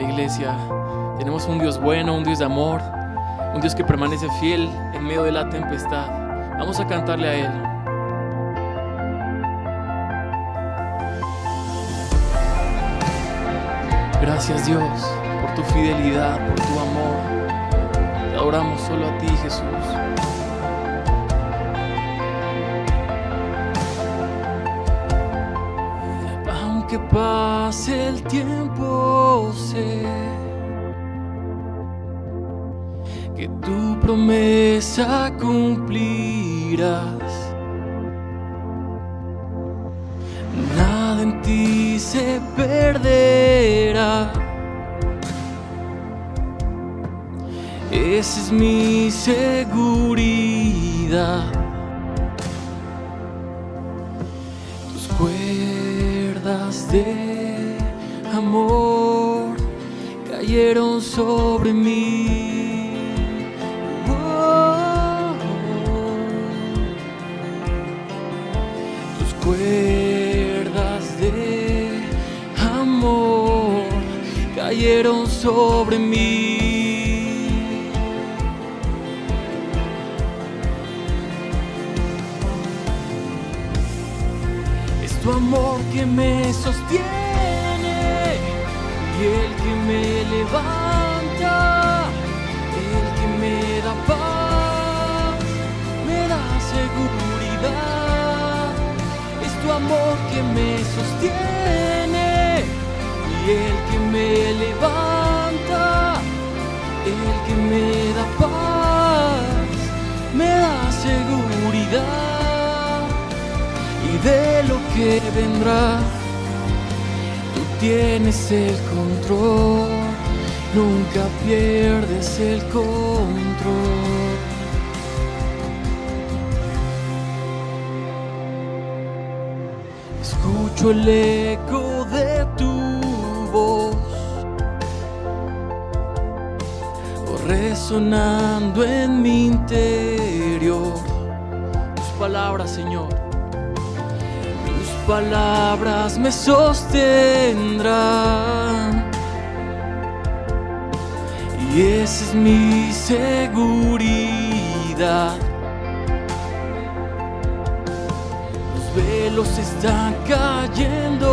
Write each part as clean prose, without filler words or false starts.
la iglesia. Tenemos un Dios bueno, un Dios de amor, un Dios que permanece fiel en medio de la tempestad. Vamos a cantarle a Él. Gracias, Dios, por tu fidelidad, por tu amor. Te adoramos solo a ti, Jesús. Aunque pase el tiempo, sé que tu promesa cumplirás. Nada en ti se perderá. Esa es mi seguridad. Tus cuerdas de amor cayeron sobre mí. Oh, tus cuerdas de amor cayeron sobre mí. Tu amor que me sostiene y el que me levanta, el que me da paz, me da seguridad. Es tu amor que me sostiene y el que me levanta, el que me da paz, me da seguridad. Y de lo que vendrá, tú tienes el control, nunca pierdes el control. Escucho el eco de tu voz resonando en mi interior. Tus palabras, Señor, palabras me sostendrán y esa es mi seguridad. Los velos están cayendo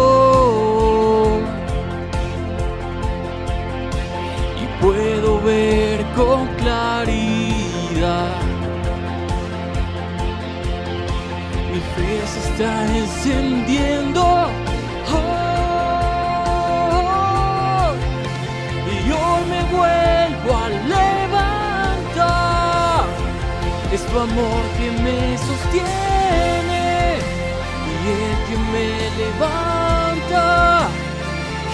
y puedo ver con claridad. Mi fe se está encendiendo, y hoy me vuelvo a levantar. Es tu amor que me sostiene y el que me levanta,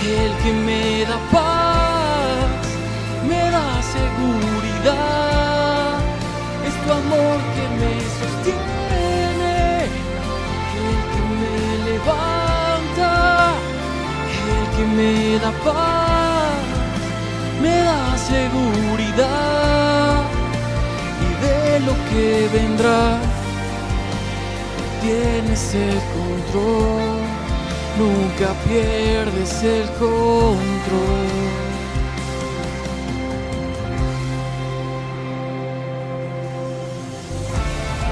el que me da paz, me da seguridad. Es tu amor que me sostiene, levanta, el que me da paz, me da seguridad. Y de lo que vendrá, tienes el control, nunca pierdes el control.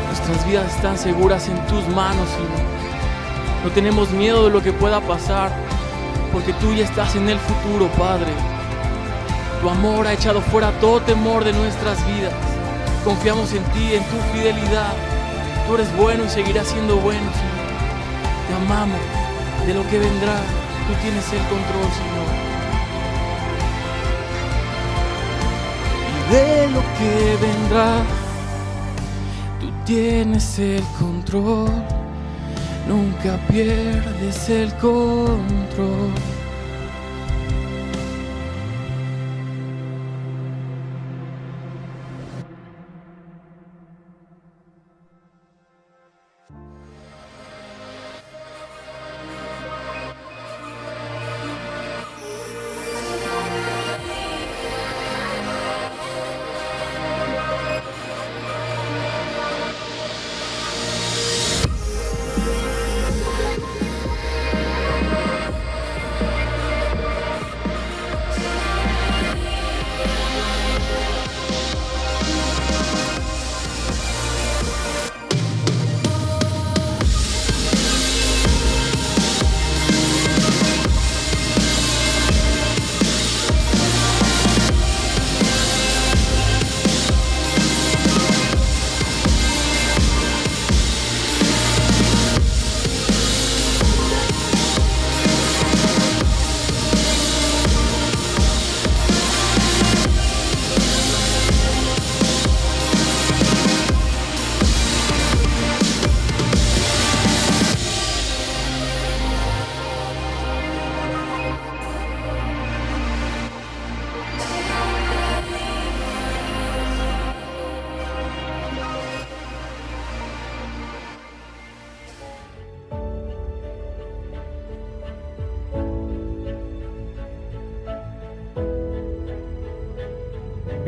Nuestras vidas están seguras en tus manos, Señor. No tenemos miedo de lo que pueda pasar, porque tú ya estás en el futuro, Padre. Tu amor ha echado fuera todo temor de nuestras vidas. Confiamos en ti, en tu fidelidad. Tú eres bueno y seguirás siendo bueno, Señor. Te amamos. De lo que vendrá, tú tienes el control, Señor. Y de lo que vendrá, tú tienes el control. Nunca pierdes el control.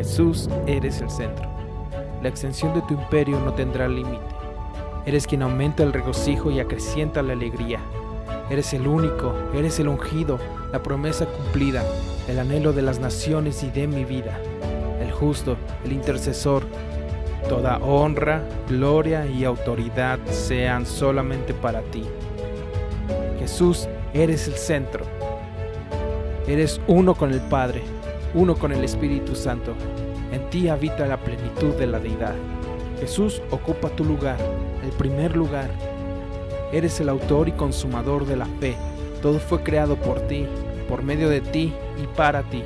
Jesús, eres el centro. La extensión de tu imperio no tendrá límite. Eres quien aumenta el regocijo y acrecienta la alegría. Eres el único, eres el ungido, la promesa cumplida, el anhelo de las naciones y de mi vida, el justo, el intercesor. Toda honra, gloria y autoridad sean solamente para ti. Jesús, eres el centro. Eres uno con el Padre, uno con el Espíritu Santo. En ti habita la plenitud de la deidad. Jesús ocupa tu lugar, el primer lugar. Eres el autor y consumador de la fe. Todo fue creado por ti, por medio de ti y para ti.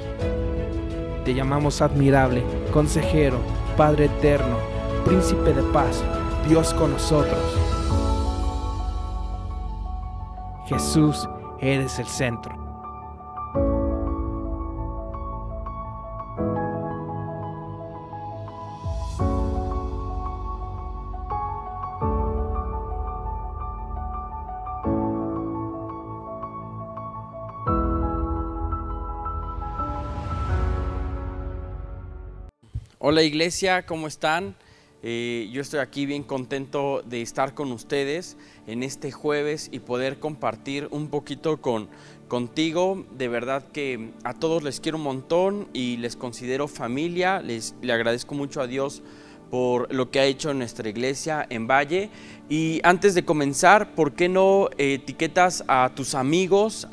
Te llamamos admirable, consejero, Padre eterno, príncipe de paz, Dios con nosotros. Jesús, eres el centro. Hola iglesia, ¿cómo están? Yo estoy aquí bien contento de estar con ustedes en este jueves y poder compartir un poquito contigo. De verdad que a todos les quiero un montón y les considero familia. Le agradezco mucho a Dios por lo que ha hecho en nuestra iglesia en Valle. Y antes de comenzar, ¿por qué no etiquetas a tus amigos?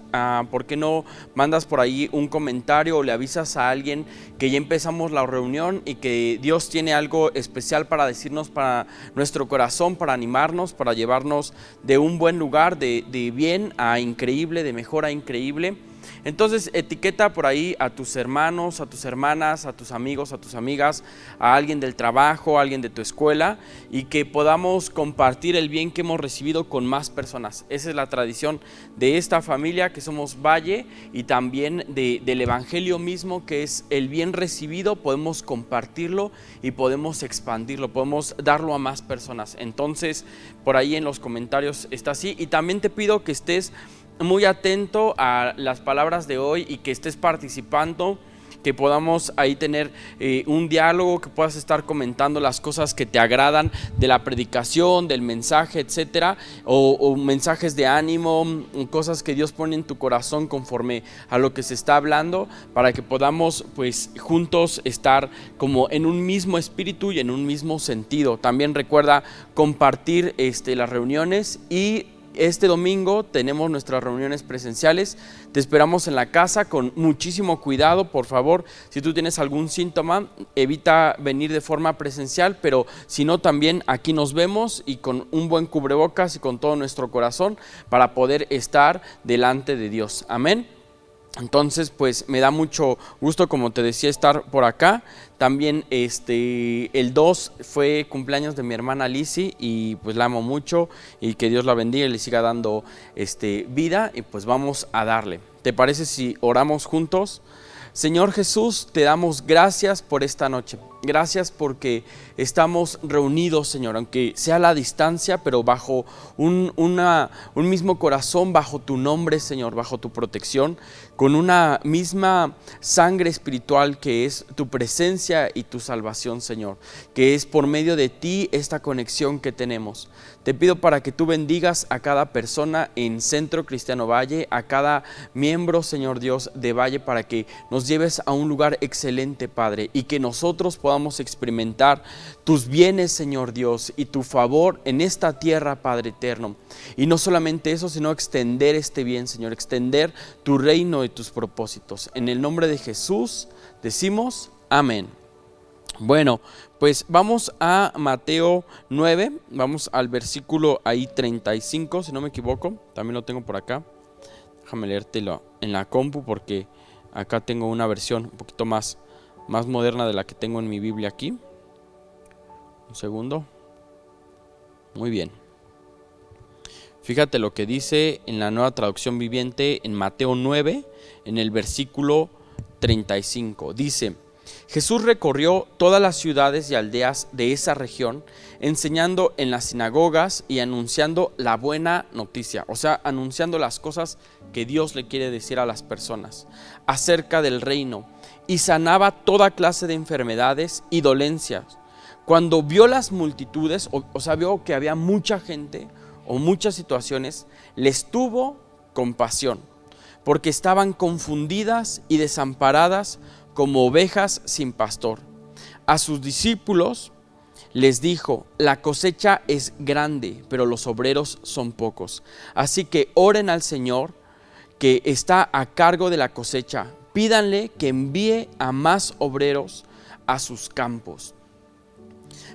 ¿Por qué no mandas por ahí un comentario o le avisas a alguien que ya empezamos la reunión y que Dios tiene algo especial para decirnos, para nuestro corazón, para animarnos, para llevarnos de un buen lugar, de bien a increíble, de mejor a increíble? Entonces etiqueta por ahí a tus hermanos, a tus hermanas, a tus amigos, a tus amigas, a alguien del trabajo, a alguien de tu escuela, y que podamos compartir el bien que hemos recibido con más personas. Esa es la tradición de esta familia que somos Valle, y también del evangelio mismo, que es el bien recibido, podemos compartirlo y podemos expandirlo, podemos darlo a más personas. Entonces por ahí en los comentarios está así, y también te pido que estés muy atento a las palabras de hoy y que estés participando, que podamos ahí tener un diálogo, que puedas estar comentando las cosas que te agradan de la predicación, del mensaje, etcétera, o mensajes de ánimo, cosas que Dios pone en tu corazón conforme a lo que se está hablando, para que podamos pues juntos estar como en un mismo espíritu y en un mismo sentido. También recuerda compartir las reuniones, y este domingo tenemos nuestras reuniones presenciales. Te esperamos en la casa con muchísimo cuidado. Por favor, si tú tienes algún síntoma, evita venir de forma presencial, pero si no, también aquí nos vemos, y con un buen cubrebocas y con todo nuestro corazón para poder estar delante de Dios. Amén. Entonces pues me da mucho gusto, como te decía, estar por acá. También el 2 fue cumpleaños de mi hermana Lizzy, y pues la amo mucho, y que Dios la bendiga y le siga dando vida, y pues vamos a darle. ¿Te parece si oramos juntos? Señor Jesús, te damos gracias por esta noche. Gracias porque estamos reunidos, Señor, aunque sea a la distancia, pero bajo un mismo corazón, bajo tu nombre, Señor, bajo tu protección, con una misma sangre espiritual que es tu presencia y tu salvación, Señor, que es por medio de ti esta conexión que tenemos. Te pido para que tú bendigas a cada persona en Centro Cristiano Valle, a cada miembro, Señor Dios, de Valle, para que nos lleves a un lugar excelente, Padre, y que nosotros podamos experimentar tus bienes, Señor Dios, y tu favor en esta tierra, Padre eterno. Y no solamente eso, sino extender este bien, Señor, extender tu reino y tus propósitos. En el nombre de Jesús decimos amén. Bueno, pues vamos a Mateo 9, vamos al versículo ahí 35, si no me equivoco, también lo tengo por acá. Déjame leértelo en la compu, porque acá tengo una versión un poquito más moderna de la que tengo en mi Biblia aquí. Un segundo. Muy bien. Fíjate lo que dice en la Nueva Traducción Viviente en Mateo 9, en el versículo 35. Dice: Jesús recorrió todas las ciudades y aldeas de esa región, enseñando en las sinagogas y anunciando la buena noticia, o sea, anunciando las cosas que Dios le quiere decir a las personas acerca del reino, y sanaba toda clase de enfermedades y dolencias. Cuando vio las multitudes, o sea, vio que había mucha gente o muchas situaciones, les tuvo compasión, porque estaban confundidas y desamparadas como ovejas sin pastor. A sus discípulos les dijo: la cosecha es grande, pero los obreros son pocos. Así que oren al Señor, que está a cargo de la cosecha. Pídanle que envíe a más obreros a sus campos.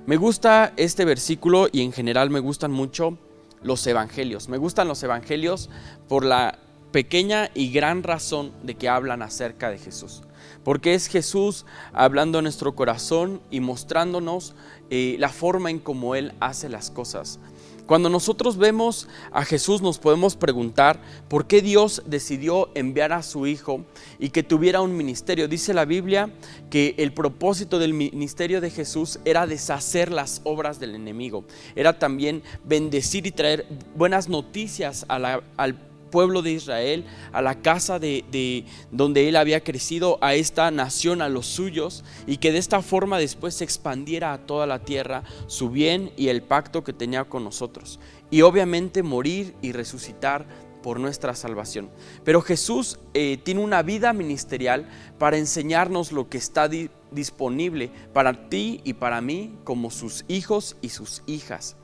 Me gusta este versículo y en general me gustan mucho los evangelios. Me gustan los evangelios por la pequeña y gran razón de que hablan acerca de Jesús. Porque es Jesús hablando en nuestro corazón y mostrándonos la forma en cómo Él hace las cosas. Cuando nosotros vemos a Jesús nos podemos preguntar por qué Dios decidió enviar a su Hijo y que tuviera un ministerio. Dice la Biblia que el propósito del ministerio de Jesús era deshacer las obras del enemigo. Era también bendecir y traer buenas noticias al pueblo de Israel, a la casa de donde él había crecido, a esta nación, a los suyos, y que de esta forma después se expandiera a toda la tierra su bien y el pacto que tenía con nosotros, y obviamente morir y resucitar por nuestra salvación. Pero Jesús tiene una vida ministerial para enseñarnos lo que está disponible para ti y para mí como sus hijos y sus hijas.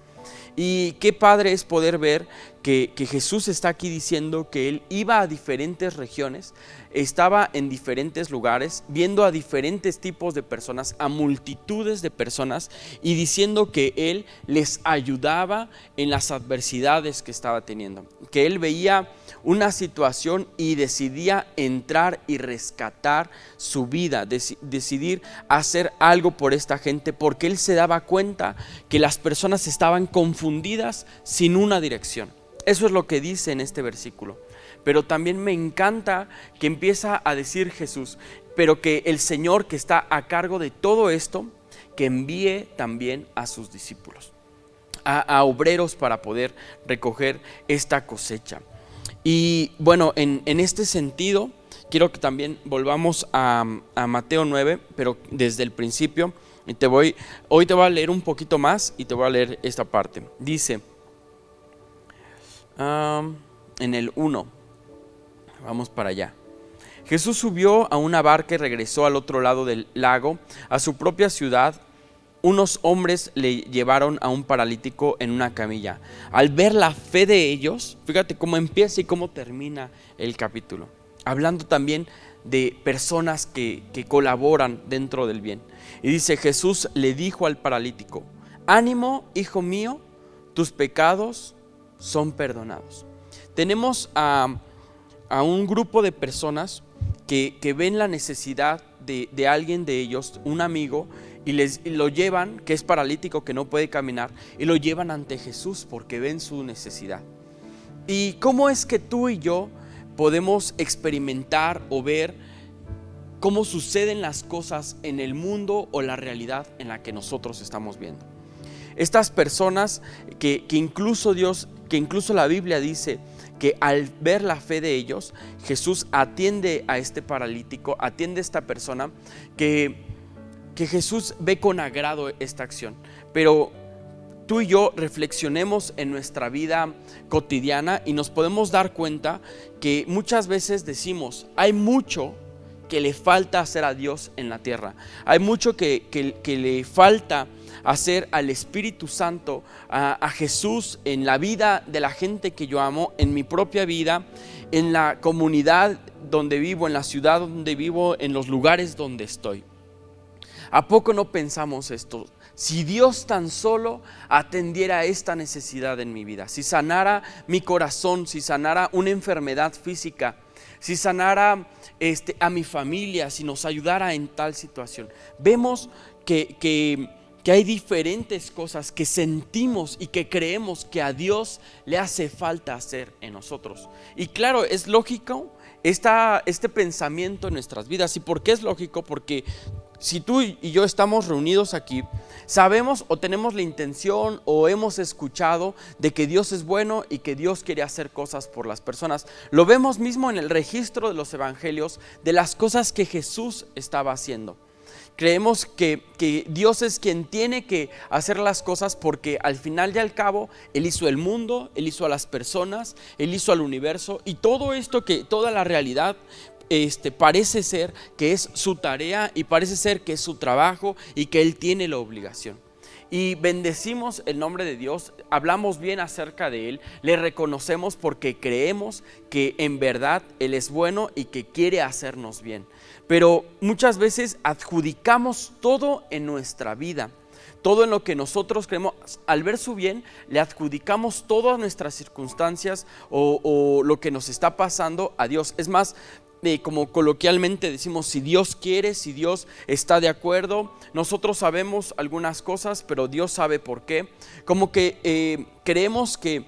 Y qué padre es poder ver que Jesús está aquí diciendo que Él iba a diferentes regiones, estaba en diferentes lugares, viendo a diferentes tipos de personas, a multitudes de personas, y diciendo que Él les ayudaba en las adversidades que estaba teniendo. Que Él veía una situación y decidía entrar y rescatar su vida, decidir hacer algo por esta gente, porque Él se daba cuenta que las personas estaban confundidas sin una dirección. Eso es lo que dice en este versículo. Pero también me encanta que empieza a decir Jesús, pero que el Señor que está a cargo de todo esto, que envíe también a sus discípulos, a obreros para poder recoger esta cosecha. Y bueno, en este sentido, quiero que también volvamos a Mateo 9, pero desde el principio. Y hoy te voy a leer un poquito más y te voy a leer esta parte. Dice en el 1, vamos para allá. Jesús subió a una barca y regresó al otro lado del lago, a su propia ciudad. Unos hombres le llevaron a un paralítico en una camilla. Al ver la fe de ellos, fíjate cómo empieza y cómo termina el capítulo, hablando también de personas que colaboran dentro del bien. Y dice: Jesús le dijo al paralítico: ánimo, hijo mío, tus pecados son perdonados. Tenemos a un grupo de personas que ven la necesidad de alguien de ellos, un amigo, y lo llevan, que es paralítico, que no puede caminar, y lo llevan ante Jesús porque ven su necesidad. ¿Y cómo es que tú y yo podemos experimentar o ver cómo suceden las cosas en el mundo o la realidad en la que nosotros estamos viendo? Estas personas que incluso la Biblia dice que al ver la fe de ellos, Jesús atiende a este paralítico, atiende a esta persona, que Jesús ve con agrado esta acción. Pero tú y yo reflexionemos en nuestra vida cotidiana y nos podemos dar cuenta que muchas veces decimos: hay mucho que le falta hacer a Dios en la tierra, hay mucho que le falta hacer al Espíritu Santo, a Jesús en la vida de la gente que yo amo, en mi propia vida, en la comunidad donde vivo, en la ciudad donde vivo, en los lugares donde estoy. ¿A poco no pensamos esto? Si Dios tan solo atendiera esta necesidad en mi vida, si sanara mi corazón, si sanara una enfermedad física, si sanara a mi familia, si nos ayudara en tal situación. Vemos que hay diferentes cosas que sentimos y que creemos que a Dios le hace falta hacer en nosotros. Y claro, es lógico este pensamiento en nuestras vidas. ¿Y por qué es lógico? Porque si tú y yo estamos reunidos aquí, sabemos o tenemos la intención o hemos escuchado de que Dios es bueno y que Dios quiere hacer cosas por las personas. Lo vemos mismo en el registro de los evangelios de las cosas que Jesús estaba haciendo. Creemos que Dios es quien tiene que hacer las cosas porque al final y al cabo Él hizo el mundo, Él hizo a las personas, Él hizo al universo, y todo esto, que toda la realidad parece ser que es su tarea y parece ser que es su trabajo y que Él tiene la obligación. Y bendecimos el nombre de Dios, hablamos bien acerca de Él, le reconocemos porque creemos que en verdad Él es bueno y que quiere hacernos bien. Pero muchas veces adjudicamos todo en nuestra vida, todo en lo que nosotros creemos. Al ver su bien, le adjudicamos todas nuestras circunstancias o lo que nos está pasando a Dios. Es más, como coloquialmente decimos, si Dios quiere, si Dios está de acuerdo. Nosotros sabemos algunas cosas, pero Dios sabe por qué. Como que creemos que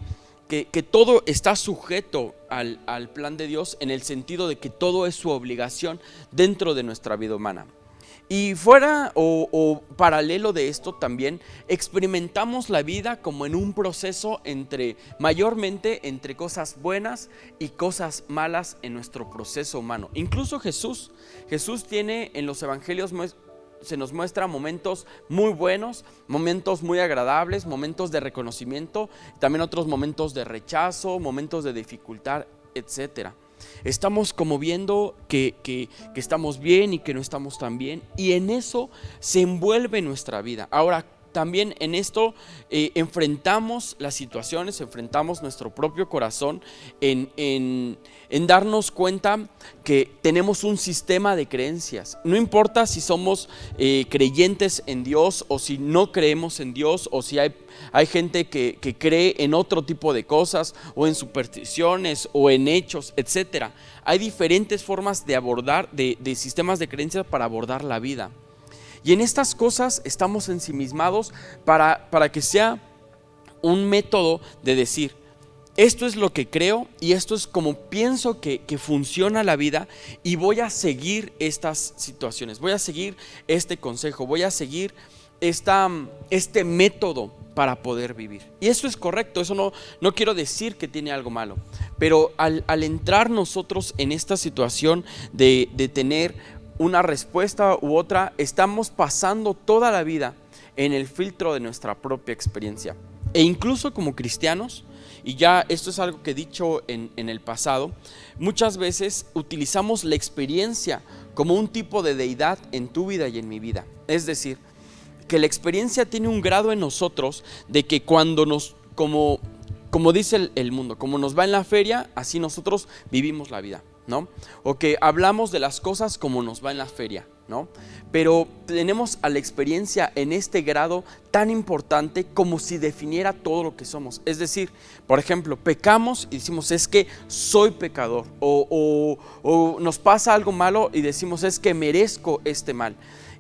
todo está sujeto al plan de Dios, en el sentido de que todo es su obligación dentro de nuestra vida humana. Y fuera o paralelo de esto, también experimentamos la vida como en un proceso mayormente entre cosas buenas y cosas malas en nuestro proceso humano. Incluso Jesús tiene en los evangelios, se nos muestra momentos muy buenos, momentos muy agradables, momentos de reconocimiento, también otros momentos de rechazo, momentos de dificultad, etcétera. Estamos como viendo que estamos bien y que no estamos tan bien, y en eso se envuelve nuestra vida. Ahora, también en esto enfrentamos las situaciones, enfrentamos nuestro propio corazón en darnos cuenta que tenemos un sistema de creencias. No importa si somos creyentes en Dios o si no creemos en Dios, o si hay gente que cree en otro tipo de cosas, o en supersticiones, o en hechos, etcétera. Hay diferentes formas de abordar, de sistemas de creencias para abordar la vida. Y en estas cosas estamos ensimismados para que sea un método de decir: esto es lo que creo y esto es como pienso que funciona la vida, y voy a seguir estas situaciones, voy a seguir este consejo, voy a seguir este método para poder vivir. Y eso es correcto, eso no quiero decir que tiene algo malo, pero al entrar nosotros en esta situación de tener una respuesta u otra, estamos pasando toda la vida en el filtro de nuestra propia experiencia. E incluso como cristianos, y ya esto es algo que he dicho en el pasado, muchas veces utilizamos la experiencia como un tipo de deidad en tu vida y en mi vida. Es decir, que la experiencia tiene un grado en nosotros de que cuando como dice el mundo, como nos va en la feria, así nosotros vivimos la vida, ¿no? O que hablamos de las cosas como nos va en la feria, ¿no? Pero tenemos a la experiencia en este grado tan importante, como si definiera todo lo que somos. Es decir, por ejemplo, pecamos y decimos: es que soy pecador, o nos pasa algo malo y decimos: es que merezco este mal.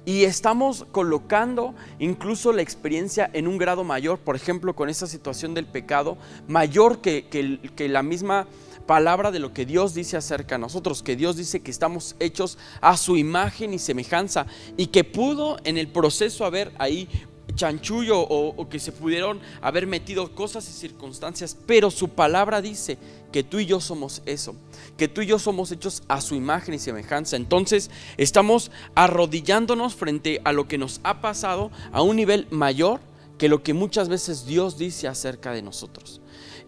Y estamos colocando incluso la experiencia en un grado mayor, por ejemplo, con esa situación del pecado, mayor que la misma palabra de lo que Dios dice acerca de nosotros, que Dios dice que estamos hechos a su imagen y semejanza, y que pudo en el proceso haber ahí chanchullo o que se pudieron haber metido cosas y circunstancias, pero su palabra dice que tú y yo somos eso, que tú y yo somos hechos a su imagen y semejanza. Entonces estamos arrodillándonos frente a lo que nos ha pasado a un nivel mayor que lo que muchas veces Dios dice acerca de nosotros.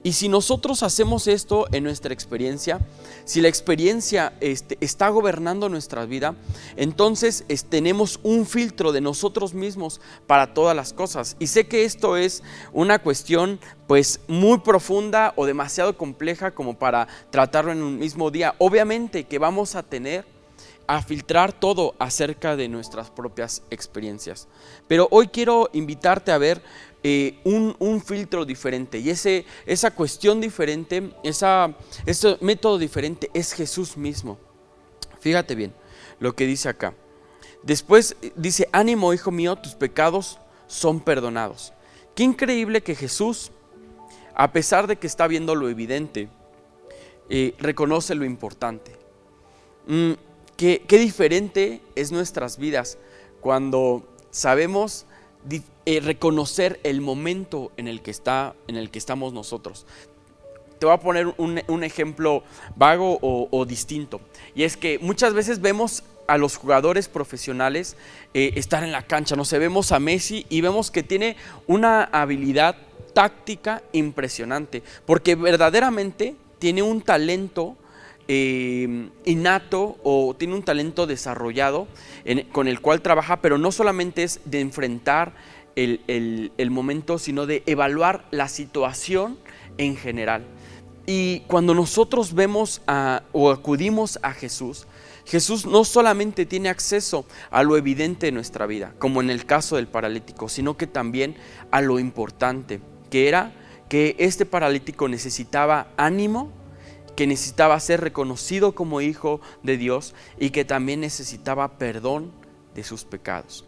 Y si nosotros hacemos esto en nuestra experiencia, si la experiencia está gobernando nuestra vida, entonces tenemos un filtro de nosotros mismos para todas las cosas. Y sé que esto es una cuestión pues muy profunda o demasiado compleja como para tratarlo en un mismo día. Obviamente que vamos a tener a filtrar todo acerca de nuestras propias experiencias, pero hoy quiero invitarte a ver un filtro diferente, y esa cuestión diferente, ese método diferente es Jesús mismo. Fíjate bien lo que dice acá. Después dice: ánimo, hijo mío, tus pecados son perdonados. Qué increíble que Jesús, a pesar de que está viendo lo evidente, reconoce lo importante. Qué diferente es nuestras vidas cuando sabemos reconocer el momento en el que estamos nosotros. Te voy a poner un ejemplo vago o distinto, y es que muchas veces vemos a los jugadores profesionales estar en la cancha, no sé, vemos a Messi y vemos que tiene una habilidad táctica impresionante, porque verdaderamente tiene un talento innato, o tiene un talento desarrollado con el cual trabaja, pero no solamente es de enfrentar el momento, sino de evaluar la situación en general. Y cuando nosotros vemos o acudimos a Jesús, Jesús no solamente tiene acceso a lo evidente de nuestra vida, como en el caso del paralítico, sino que también a lo importante, que era que este paralítico necesitaba ánimo, que necesitaba ser reconocido como hijo de Dios y que también necesitaba perdón de sus pecados.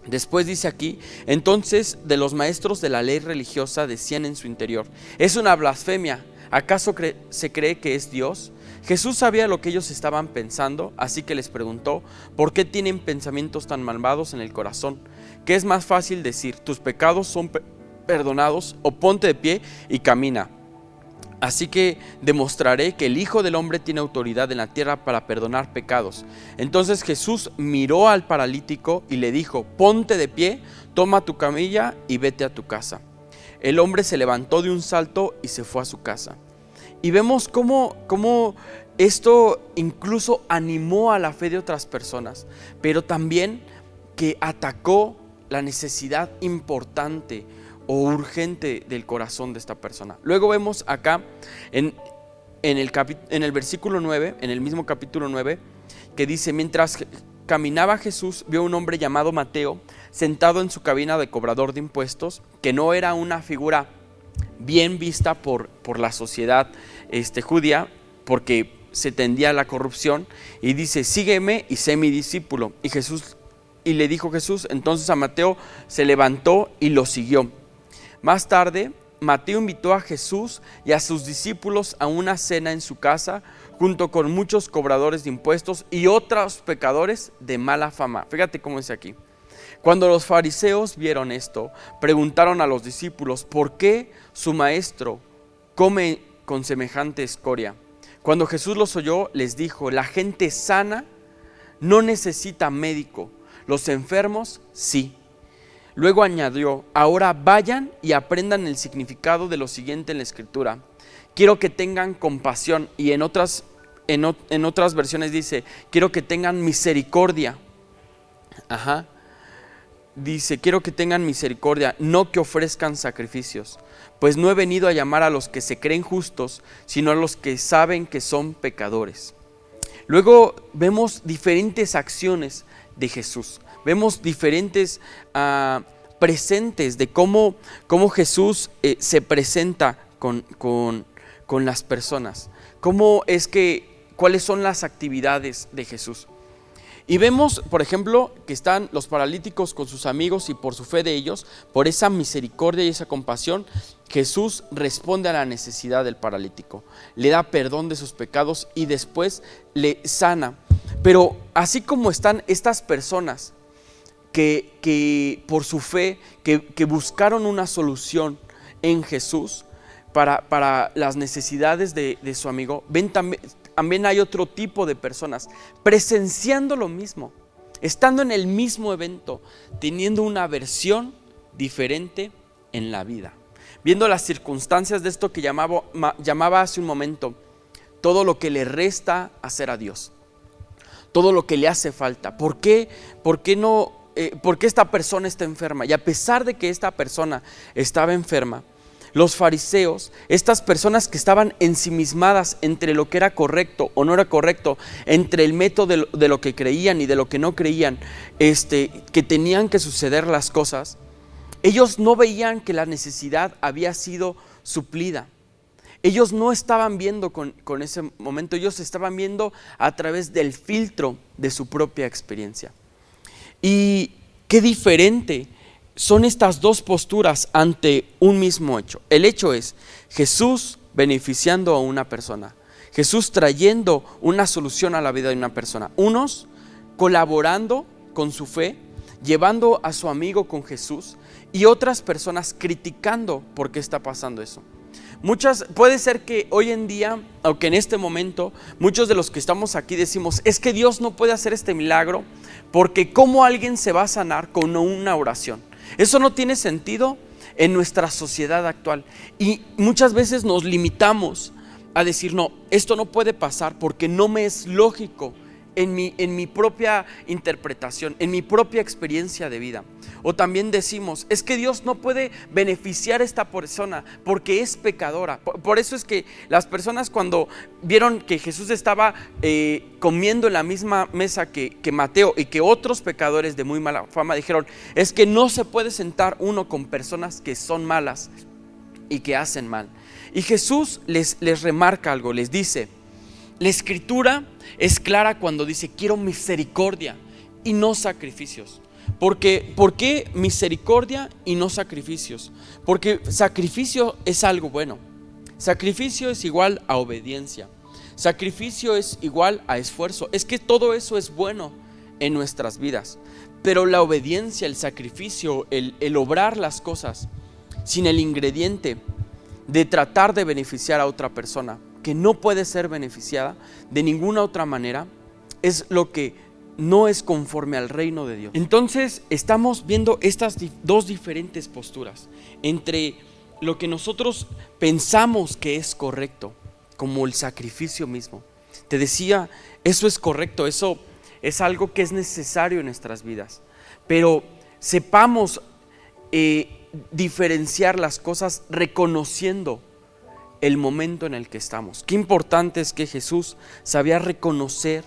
Después dice aquí: entonces de los maestros de la ley religiosa decían en su interior: es una blasfemia, ¿acaso se cree que es Dios? Jesús sabía lo que ellos estaban pensando, así que les preguntó: ¿por qué tienen pensamientos tan malvados en el corazón? ¿Qué es más fácil decir: tus pecados son perdonados, o ponte de pie y camina? Así que demostraré que el Hijo del Hombre tiene autoridad en la tierra para perdonar pecados. Entonces Jesús miró al paralítico y le dijo: ponte de pie, toma tu camilla y vete a tu casa. El hombre se levantó de un salto y se fue a su casa. Y vemos cómo esto incluso animó a la fe de otras personas, pero también que atacó la necesidad importante o urgente del corazón de esta persona. Luego vemos acá en el versículo 9, en el mismo capítulo 9, que dice: mientras caminaba Jesús, vio un hombre llamado Mateo sentado en su cabina de cobrador de impuestos, que no era una figura bien vista por la sociedad judía, porque se tendía a la corrupción, y dice: sígueme y sé mi discípulo. Y le dijo Jesús, entonces a Mateo se levantó y lo siguió. Más tarde, Mateo invitó a Jesús y a sus discípulos a una cena en su casa, junto con muchos cobradores de impuestos y otros pecadores de mala fama. Fíjate cómo dice aquí: cuando los fariseos vieron esto, preguntaron a los discípulos por qué su maestro come con semejante escoria. Cuando Jesús los oyó, les dijo: la gente sana no necesita médico, los enfermos sí. Luego añadió: ahora vayan y aprendan el significado de lo siguiente en la Escritura. Quiero que tengan compasión. Y en otras versiones dice: quiero que tengan misericordia. Dice: quiero que tengan misericordia, no que ofrezcan sacrificios, pues no he venido a llamar a los que se creen justos, sino a los que saben que son pecadores. Luego vemos diferentes acciones de Jesús. Vemos diferentes presentes de cómo Jesús se presenta con las personas. Cuáles son las actividades de Jesús. Y vemos, por ejemplo, que están los paralíticos con sus amigos, y por su fe de ellos, por esa misericordia y esa compasión, Jesús responde a la necesidad del paralítico, le da perdón de sus pecados y después le sana. Pero así como están estas personas que por su fe, que buscaron una solución en Jesús para las necesidades de su amigo, ven también hay otro tipo de personas presenciando lo mismo, estando en el mismo evento, teniendo una versión diferente en la vida, viendo las circunstancias de esto que llamaba hace un momento, todo lo que le resta hacer a Dios, todo lo que le hace falta. ¿Por qué esta persona está enferma? Y a pesar de que esta persona estaba enferma, los fariseos, estas personas que estaban ensimismadas entre lo que era correcto o no era correcto, entre el método de lo que creían y de lo que no creían, que tenían que suceder las cosas, ellos no veían que la necesidad había sido suplida. Ellos no estaban viendo con ese momento, ellos estaban viendo a través del filtro de su propia experiencia. Y qué diferente son estas dos posturas ante un mismo hecho. El hecho es Jesús beneficiando a una persona, Jesús trayendo una solución a la vida de una persona, unos colaborando con su fe llevando a su amigo con Jesús y otras personas criticando por qué está pasando eso. Puede ser que hoy en día, o que en este momento, muchos de los que estamos aquí decimos, es que Dios no puede hacer este milagro porque ¿cómo alguien se va a sanar con una oración? Eso no tiene sentido en nuestra sociedad actual y muchas veces nos limitamos a decir, no, esto no puede pasar porque no me es lógico en mi propia interpretación, en mi propia experiencia de vida. O también decimos, es que Dios no puede beneficiar a esta persona porque es pecadora. Por eso es que las personas, cuando vieron que Jesús estaba comiendo en la misma mesa que Mateo y que otros pecadores de muy mala fama, dijeron, es que no se puede sentar uno con personas que son malas y que hacen mal. Y Jesús les remarca algo, les dice, la Escritura es clara cuando dice, quiero misericordia y no sacrificios. ¿Por qué misericordia y no sacrificios? Porque sacrificio es algo bueno. Sacrificio es igual a obediencia. Sacrificio es igual a esfuerzo. Es que todo eso es bueno en nuestras vidas. Pero la obediencia, el sacrificio, el obrar las cosas sin el ingrediente de tratar de beneficiar a otra persona que no puede ser beneficiada de ninguna otra manera, es lo que no es conforme al reino de Dios. Entonces estamos viendo estas dos diferentes posturas entre lo que nosotros pensamos que es correcto, como el sacrificio mismo. Te decía, eso es correcto, eso es algo que es necesario en nuestras vidas, pero sepamos diferenciar las cosas reconociendo el momento en el que estamos. Qué importante es que Jesús sabía reconocer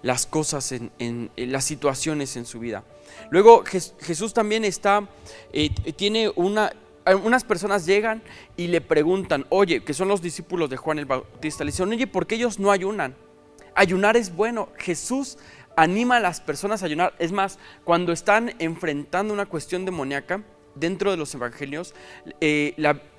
las cosas en las situaciones en su vida. Luego Jesús también tiene unas personas llegan y le preguntan, oye, que son los discípulos de Juan el Bautista, le dicen, oye, ¿por qué ellos no ayunan? Ayunar es bueno. Jesús anima a las personas a ayunar. Es más, cuando están enfrentando una cuestión demoníaca, dentro de los evangelios,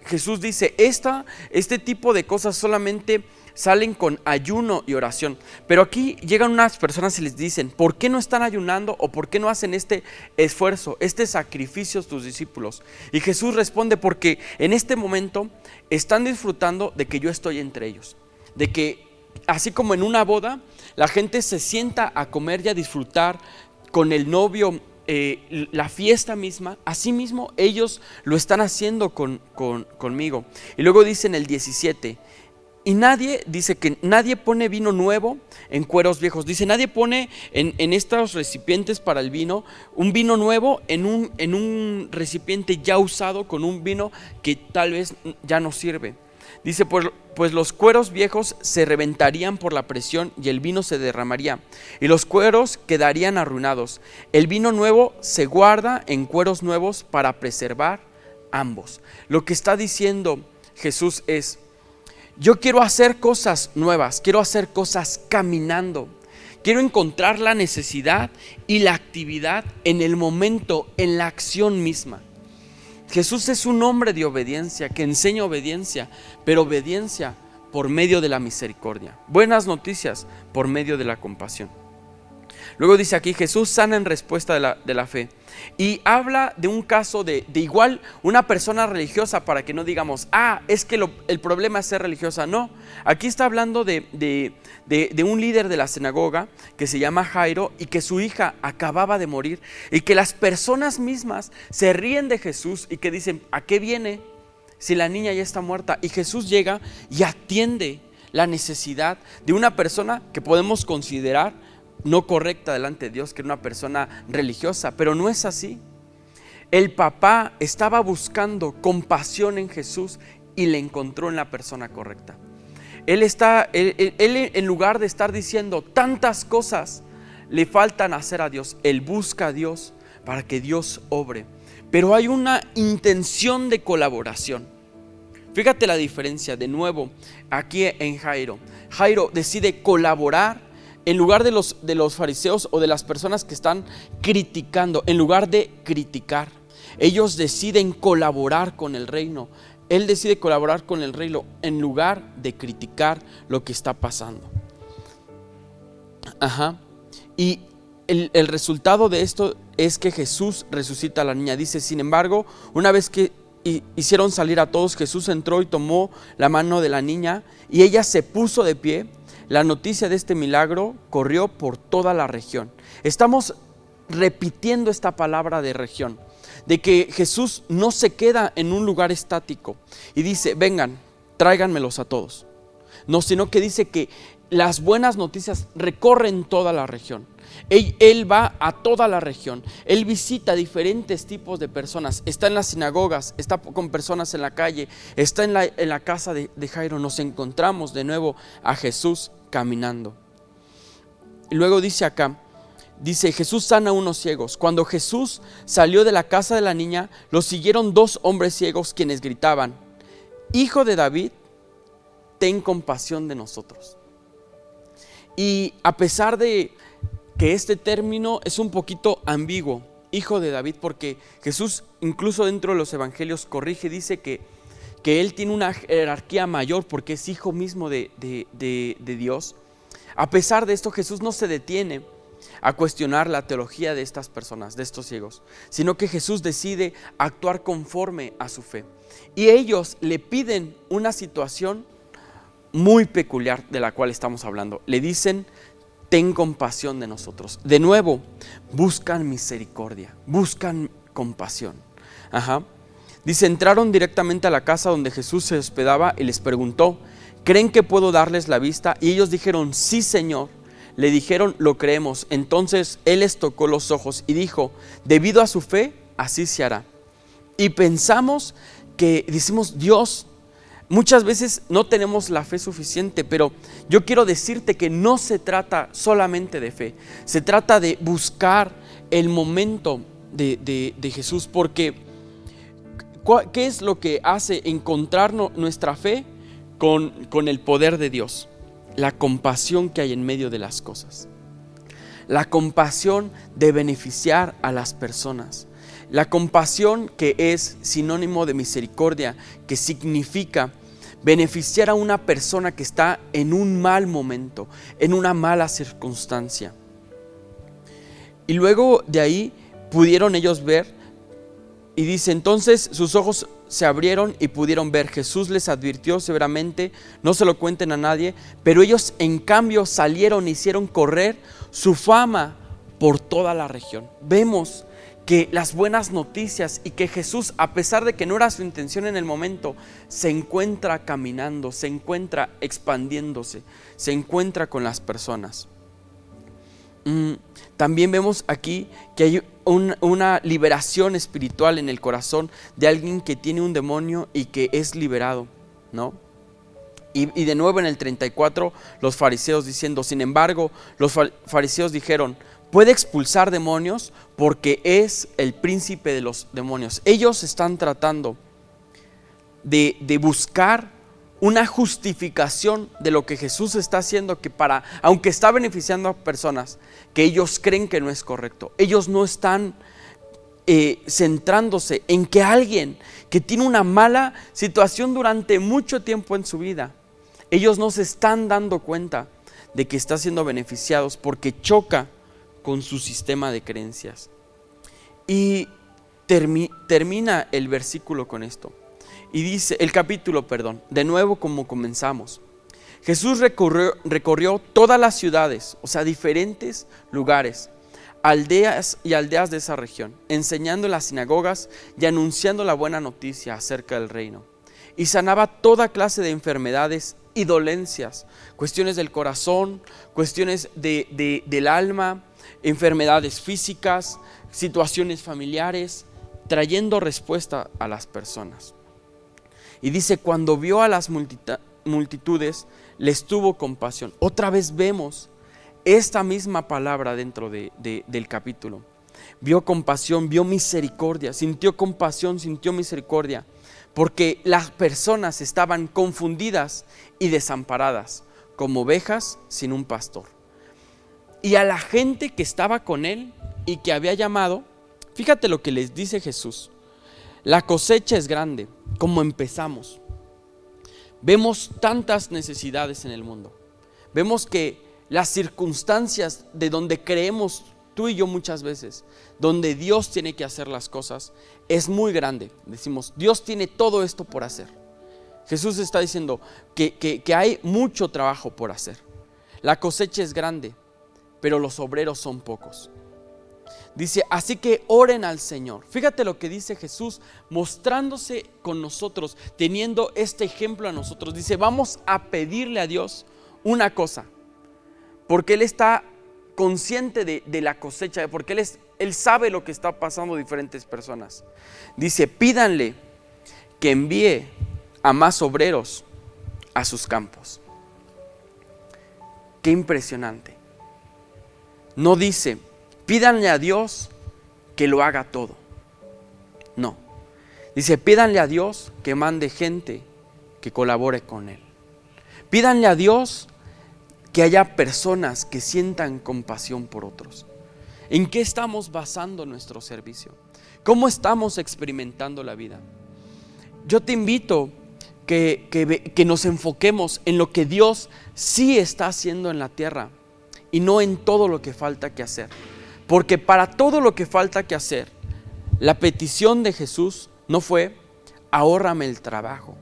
Jesús dice, este tipo de cosas solamente salen con ayuno y oración. Pero aquí llegan unas personas y les dicen, ¿por qué no están ayunando o por qué no hacen este esfuerzo, este sacrificio tus discípulos? Y Jesús responde, porque en este momento están disfrutando de que yo estoy entre ellos. De que así como en una boda, la gente se sienta a comer y a disfrutar con el novio la fiesta misma, así mismo ellos lo están haciendo conmigo. Y luego dice en el 17, y dice que nadie pone vino nuevo en cueros viejos. Dice, nadie pone en estos recipientes para el vino, un vino nuevo en un recipiente ya usado con un vino que tal vez ya no sirve. Dice, pues los cueros viejos se reventarían por la presión y el vino se derramaría y los cueros quedarían arruinados. El vino nuevo se guarda en cueros nuevos para preservar ambos. Lo que está diciendo Jesús es, yo quiero hacer cosas nuevas, quiero hacer cosas caminando. Quiero encontrar la necesidad y la actividad en el momento, en la acción misma. Jesús es un hombre de obediencia, que enseña obediencia, pero obediencia por medio de la misericordia. Buenas noticias por medio de la compasión. Luego dice aquí, Jesús sana en respuesta de la fe. Y habla de un caso de igual una persona religiosa, para que no digamos, es que el problema es ser religiosa. No, aquí está hablando de un líder de la sinagoga que se llama Jairo y que su hija acababa de morir y que las personas mismas se ríen de Jesús y que dicen, ¿a qué viene si la niña ya está muerta? Y Jesús llega y atiende la necesidad de una persona que podemos considerar no correcta delante de Dios, que era una persona religiosa, pero no es así. El papá estaba buscando compasión en Jesús y le encontró en la persona correcta. Él en lugar de estar diciendo tantas cosas le faltan hacer a Dios, él busca a Dios para que Dios obre. Pero hay una intención de colaboración. Fíjate la diferencia de nuevo aquí en Jairo. Jairo decide colaborar en lugar de los fariseos o de las personas que están criticando. En lugar de criticar, ellos deciden colaborar con el reino. Él decide colaborar con el reino en lugar de criticar lo que está pasando. Y el resultado de esto es que Jesús resucita a la niña. Dice, sin embargo, una vez que hicieron salir a todos, Jesús entró y tomó la mano de la niña y ella se puso de pie. La noticia de este milagro corrió por toda la región. Estamos repitiendo esta palabra de región, de que Jesús no se queda en un lugar estático y dice, vengan, tráiganmelos a todos. No, sino que dice que las buenas noticias recorren toda la región. Él va a toda la región. Él visita diferentes tipos de personas. Está en las sinagogas, está con personas en la calle, está en la casa de Jairo. Nos encontramos de nuevo a Jesús caminando. Y luego dice acá, dice, Jesús sana a unos ciegos. Cuando Jesús salió de la casa de la niña, lo siguieron 2 hombres ciegos quienes gritaban, Hijo de David, ten compasión de nosotros. Y a pesar de que este término es un poquito ambiguo, Hijo de David, porque Jesús incluso dentro de los evangelios corrige, dice que Él tiene una jerarquía mayor porque es hijo mismo de Dios. A pesar de esto, Jesús no se detiene a cuestionar la teología de estas personas, de estos ciegos, sino que Jesús decide actuar conforme a su fe. Y ellos le piden una situación muy peculiar de la cual estamos hablando. Le dicen, ten compasión de nosotros. De nuevo, buscan misericordia, buscan compasión. Dice, entraron directamente a la casa donde Jesús se hospedaba y les preguntó, ¿creen que puedo darles la vista? Y ellos dijeron, sí, Señor. Le dijeron, lo creemos. Entonces Él les tocó los ojos y dijo, debido a su fe, así se hará. Y pensamos que decimos, Dios, muchas veces no tenemos la fe suficiente, pero yo quiero decirte que no se trata solamente de fe, se trata de buscar el momento de Jesús, porque ¿qué es lo que hace encontrar nuestra fe con el poder de Dios? La compasión que hay en medio de las cosas, la compasión de beneficiar a las personas, la compasión que es sinónimo de misericordia, que significa beneficiar a una persona que está en un mal momento, en una mala circunstancia. Y luego de ahí pudieron ellos ver, y dice, entonces sus ojos se abrieron y pudieron ver. Jesús les advirtió severamente, no se lo cuenten a nadie, pero ellos en cambio salieron e hicieron correr su fama por toda la región. Vemos que las buenas noticias y que Jesús, a pesar de que no era su intención en el momento, se encuentra caminando, se encuentra expandiéndose, se encuentra con las personas. También vemos aquí que hay una liberación espiritual en el corazón de alguien que tiene un demonio y que es liberado, ¿no? Y de nuevo en el 34 los fariseos diciendo, sin embargo, los fariseos dijeron, puede expulsar demonios porque es el príncipe de los demonios. Ellos están tratando de buscar una justificación de lo que Jesús está haciendo, que aunque está beneficiando a personas, que ellos creen que no es correcto. Ellos no están centrándose en que alguien que tiene una mala situación durante mucho tiempo en su vida, ellos no se están dando cuenta de que está siendo beneficiados porque choca con su sistema de creencias. Y termina el versículo con esto. Y dice, el capítulo, de nuevo como comenzamos. Jesús recorrió todas las ciudades, o sea, diferentes lugares, aldeas y aldeas de esa región, enseñando en las sinagogas y anunciando la buena noticia acerca del reino. Y sanaba toda clase de enfermedades y dolencias, cuestiones del corazón, cuestiones del alma, enfermedades físicas, situaciones familiares, trayendo respuesta a las personas. Y dice, cuando vio a las multitudes, les tuvo compasión. Otra vez vemos esta misma palabra dentro del capítulo. Vio compasión, vio misericordia, sintió compasión, sintió misericordia, porque las personas estaban confundidas y desamparadas, como ovejas sin un pastor. Y a la gente que estaba con él y que había llamado, fíjate lo que les dice Jesús. La cosecha es grande, como empezamos. Vemos tantas necesidades en el mundo. Vemos que las circunstancias de donde creemos tú y yo muchas veces, donde Dios tiene que hacer las cosas, es muy grande. Decimos, Dios tiene todo esto por hacer. Jesús está diciendo que hay mucho trabajo por hacer. La cosecha es grande, pero los obreros son pocos. Dice, así que oren al Señor. Fíjate lo que dice Jesús, mostrándose con nosotros, teniendo este ejemplo a nosotros. Dice, vamos a pedirle a Dios una cosa, porque Él está consciente de la cosecha, porque Él sabe lo que está pasando a diferentes personas. Dice, pídanle que envíe a más obreros a sus campos. Qué impresionante. No dice, pídanle a Dios que lo haga todo. No. Dice, pídanle a Dios que mande gente que colabore con Él. Pídanle a Dios que haya personas que sientan compasión por otros. ¿En qué estamos basando nuestro servicio? ¿Cómo estamos experimentando la vida? Yo te invito que nos enfoquemos en lo que Dios sí está haciendo en la tierra y no en todo lo que falta que hacer. Porque para todo lo que falta que hacer, la petición de Jesús no fue, ahórrame el trabajo.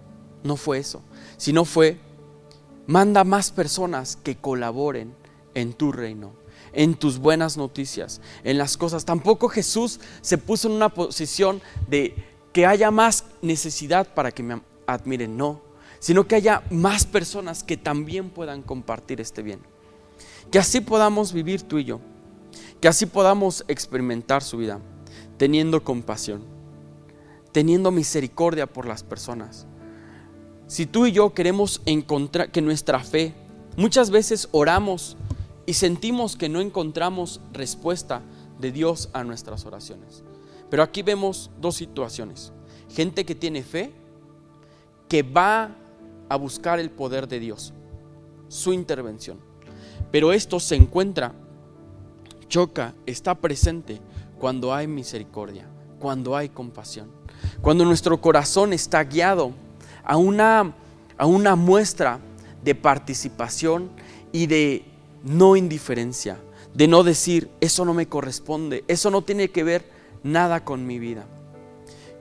No fue eso, sino fue, manda más personas que colaboren en tu reino, en tus buenas noticias, en las cosas. Tampoco Jesús se puso en una posición de que haya más necesidad para que me admiren, no, sino que haya más personas que también puedan compartir este bien. Que así podamos vivir tú y yo, que así podamos experimentar su vida, teniendo compasión, teniendo misericordia por las personas. Si tú y yo queremos encontrar que nuestra fe, muchas veces oramos y sentimos que no encontramos respuesta de Dios a nuestras oraciones. Pero aquí vemos dos situaciones. Gente que tiene fe, que va a buscar el poder de Dios, su intervención. Pero esto se encuentra, choca, está presente cuando hay misericordia, cuando hay compasión, cuando nuestro corazón está guiado a una muestra de participación y de no indiferencia, de no decir, eso no me corresponde, eso no tiene que ver nada con mi vida.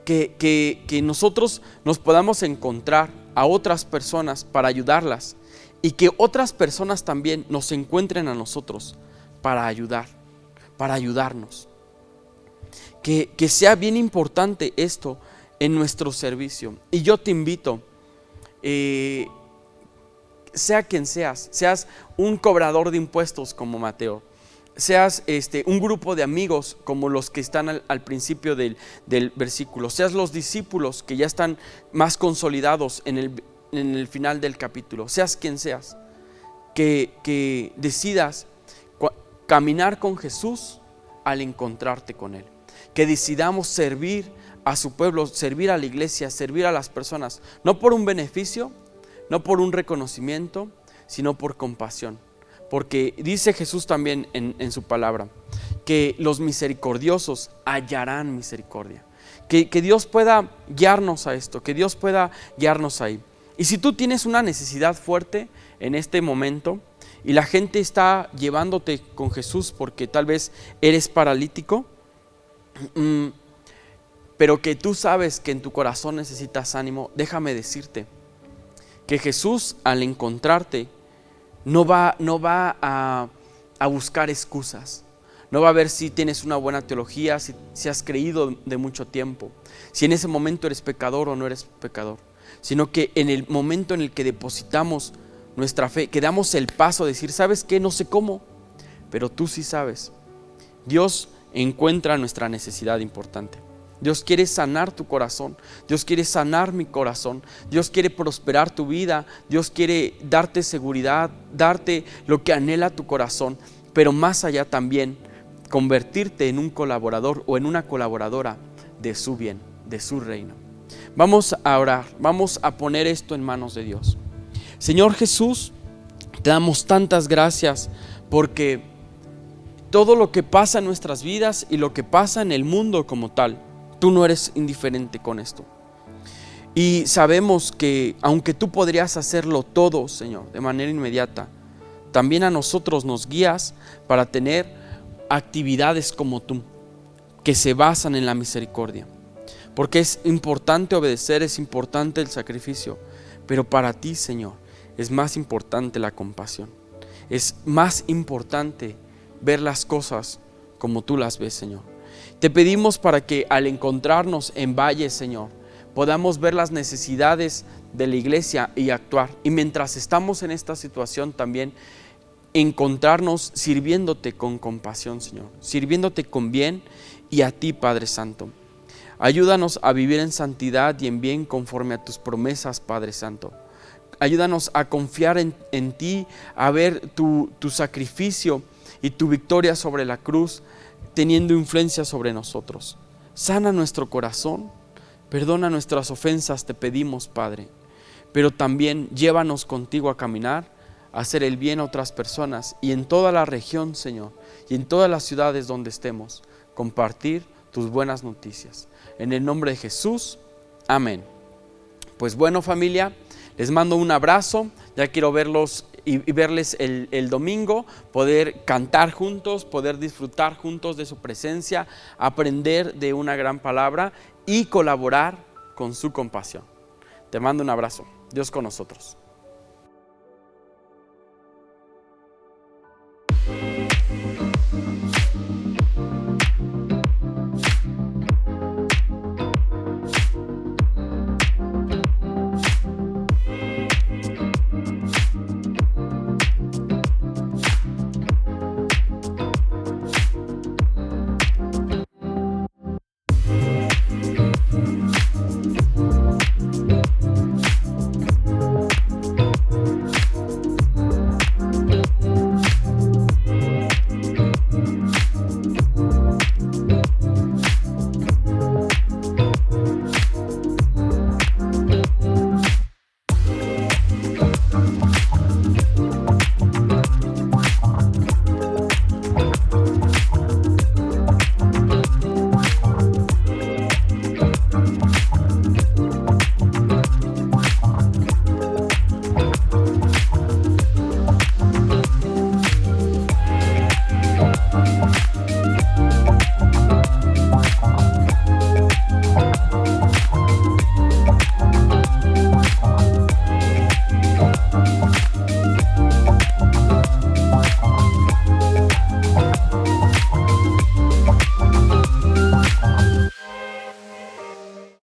Que nosotros nos podamos encontrar a otras personas para ayudarlas y que otras personas también nos encuentren a nosotros para ayudar, para ayudarnos. Que sea bien importante esto en nuestro servicio. Y yo te invito, sea quien seas un cobrador de impuestos como Mateo, seas un grupo de amigos como los que están al principio del versículo, seas los discípulos que ya están más consolidados en el final del capítulo, seas quien seas, que decidas caminar con Jesús al encontrarte con Él, que decidamos servir a su pueblo, servir a la iglesia, servir a las personas, no por un beneficio, no por un reconocimiento, sino por compasión. Porque dice Jesús también en su palabra, que los misericordiosos hallarán misericordia. Que Dios pueda guiarnos a esto, que Dios pueda guiarnos ahí. Y si tú tienes una necesidad fuerte en este momento y la gente está llevándote con Jesús porque tal vez eres paralítico, pero que tú sabes que en tu corazón necesitas ánimo, déjame decirte que Jesús, al encontrarte, no va a buscar excusas. No va a ver si tienes una buena teología, si has creído de mucho tiempo, si en ese momento eres pecador o no eres pecador, sino que en el momento en el que depositamos nuestra fe, que damos el paso de decir, ¿sabes qué? No sé cómo, pero tú sí sabes. Dios encuentra nuestra necesidad importante. Dios quiere sanar tu corazón, Dios quiere sanar mi corazón, Dios quiere prosperar tu vida, Dios quiere darte seguridad, darte lo que anhela tu corazón, pero más allá también convertirte en un colaborador o en una colaboradora de su bien, de su reino. Vamos a orar, vamos a poner esto en manos de Dios. Señor Jesús, te damos tantas gracias porque todo lo que pasa en nuestras vidas y lo que pasa en el mundo como tal, tú no eres indiferente con esto. Y sabemos que aunque tú podrías hacerlo todo, Señor, de manera inmediata, también a nosotros nos guías para tener actividades como tú, que se basan en la misericordia. Porque es importante obedecer, es importante el sacrificio, pero para ti, Señor, es más importante la compasión. Es más importante ver las cosas como tú las ves, Señor. Te pedimos para que al encontrarnos en valles, Señor, podamos ver las necesidades de la iglesia y actuar. Y mientras estamos en esta situación también, encontrarnos sirviéndote con compasión, Señor, sirviéndote con bien, y a ti, Padre Santo. Ayúdanos a vivir en santidad y en bien conforme a tus promesas, Padre Santo. Ayúdanos a confiar en ti, a ver tu sacrificio y tu victoria sobre la cruz, teniendo influencia sobre nosotros. Sana nuestro corazón, perdona nuestras ofensas, te pedimos, Padre, pero también llévanos contigo a caminar, a hacer el bien a otras personas, y en toda la región, Señor, y en todas las ciudades donde estemos, compartir tus buenas noticias. En el nombre de Jesús, amén. Pues bueno, familia, les mando un abrazo. Ya quiero verlos y verles el domingo, poder cantar juntos, poder disfrutar juntos de su presencia, aprender de una gran palabra y colaborar con su compasión. Te mando un abrazo. Dios con nosotros.